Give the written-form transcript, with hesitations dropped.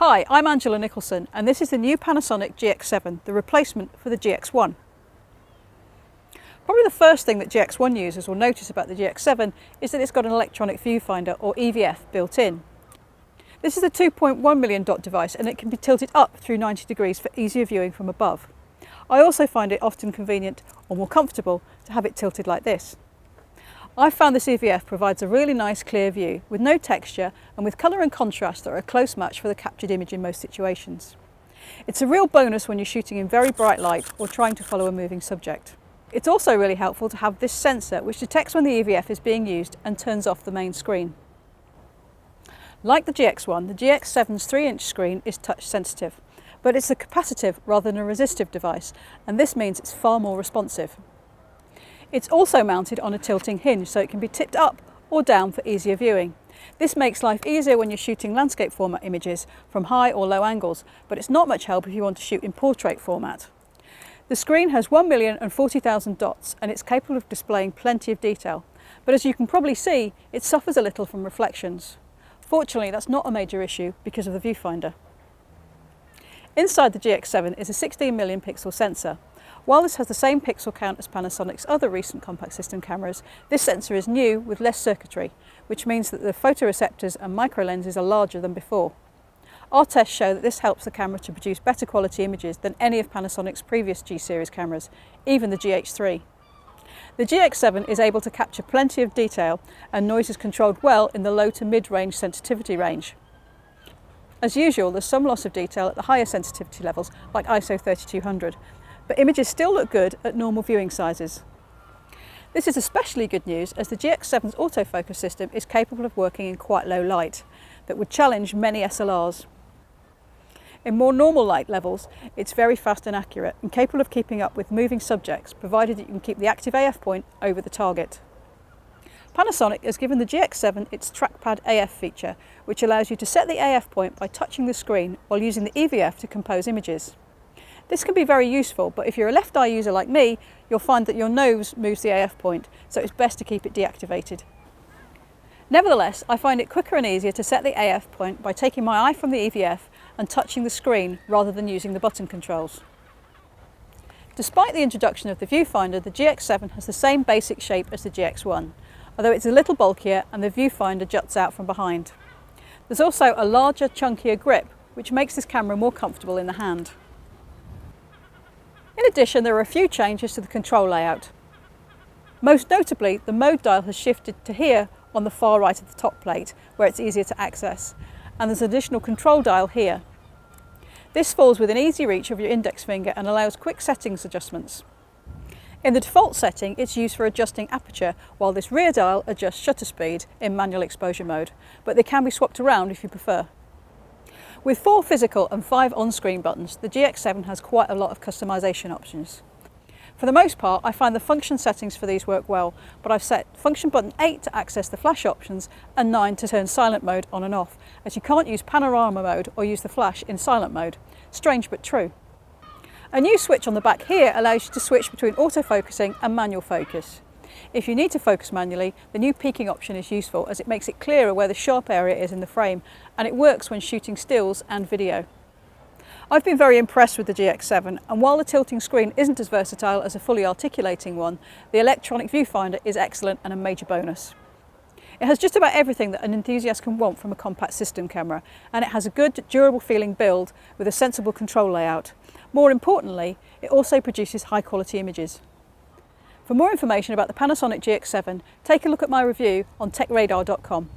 Hi, I'm Angela Nicholson and this is the new Panasonic GX7, the replacement for the GX1. Probably the first thing that GX1 users will notice about the GX7 is that it's got an electronic viewfinder or EVF built in. This is a 2.1 million dot device and it can be tilted up through 90 degrees for easier viewing from above. I also find it often convenient or more comfortable to have it tilted like this. I've found this EVF provides a really nice clear view with no texture and with colour and contrast that are a close match for the captured image in most situations. It's a real bonus when you're shooting in very bright light or trying to follow a moving subject. It's also really helpful to have this sensor which detects when the EVF is being used and turns off the main screen. Like the GX1, the GX7's 3-inch screen is touch sensitive, but it's a capacitive rather than a resistive device, and this means it's far more responsive. It's also mounted on a tilting hinge so it can be tipped up or down for easier viewing. This makes life easier when you're shooting landscape format images from high or low angles, but it's not much help if you want to shoot in portrait format. The screen has 1,040,000 dots and it's capable of displaying plenty of detail, but as you can probably see, it suffers a little from reflections. Fortunately, that's not a major issue because of the viewfinder. Inside the GX7 is a 16 million pixel sensor. While this has the same pixel count as Panasonic's other recent compact system cameras, this sensor is new with less circuitry, which means that the photoreceptors and micro lenses are larger than before. Our tests show that this helps the camera to produce better quality images than any of Panasonic's previous G series cameras, even the GH3. The GX7 is able to capture plenty of detail and noise is controlled well in the low to mid-range sensitivity range. As usual, there's some loss of detail at the higher sensitivity levels like ISO 3200. But images still look good at normal viewing sizes. This is especially good news as the GX7's autofocus system is capable of working in quite low light that would challenge many SLRs. In more normal light levels, it's very fast and accurate and capable of keeping up with moving subjects, provided you can keep the active AF point over the target. Panasonic has given the GX7 its Trackpad AF feature, which allows you to set the AF point by touching the screen while using the EVF to compose images. This can be very useful, but if you're a left eye user like me, you'll find that your nose moves the AF point, so it's best to keep it deactivated. Nevertheless, I find it quicker and easier to set the AF point by taking my eye from the EVF and touching the screen rather than using the button controls. Despite the introduction of the viewfinder, the GX7 has the same basic shape as the GX1, although it's a little bulkier and the viewfinder juts out from behind. There's also a larger, chunkier grip, which makes this camera more comfortable in the hand. In addition, there are a few changes to the control layout. Most notably, the mode dial has shifted to here on the far right of the top plate, where it's easier to access, and there's an additional control dial here. This falls within easy reach of your index finger and allows quick settings adjustments. In the default setting, it's used for adjusting aperture, while this rear dial adjusts shutter speed in manual exposure mode, but they can be swapped around if you prefer. With 4 physical and 5 on-screen buttons, the GX7 has quite a lot of customization options. For the most part, I find the function settings for these work well, but I've set function button 8 to access the flash options and 9 to turn silent mode on and off, as you can't use panorama mode or use the flash in silent mode. Strange but true. A new switch on the back here allows you to switch between autofocusing and manual focus. If you need to focus manually, the new peaking option is useful as it makes it clearer where the sharp area is in the frame, and it works when shooting stills and video. I've been very impressed with the GX7, and while the tilting screen isn't as versatile as a fully articulating one, the electronic viewfinder is excellent and a major bonus. It has just about everything that an enthusiast can want from a compact system camera, and it has a good, durable feeling build with a sensible control layout. More importantly, it also produces high quality images. For more information about the Panasonic GX7, take a look at my review on techradar.com.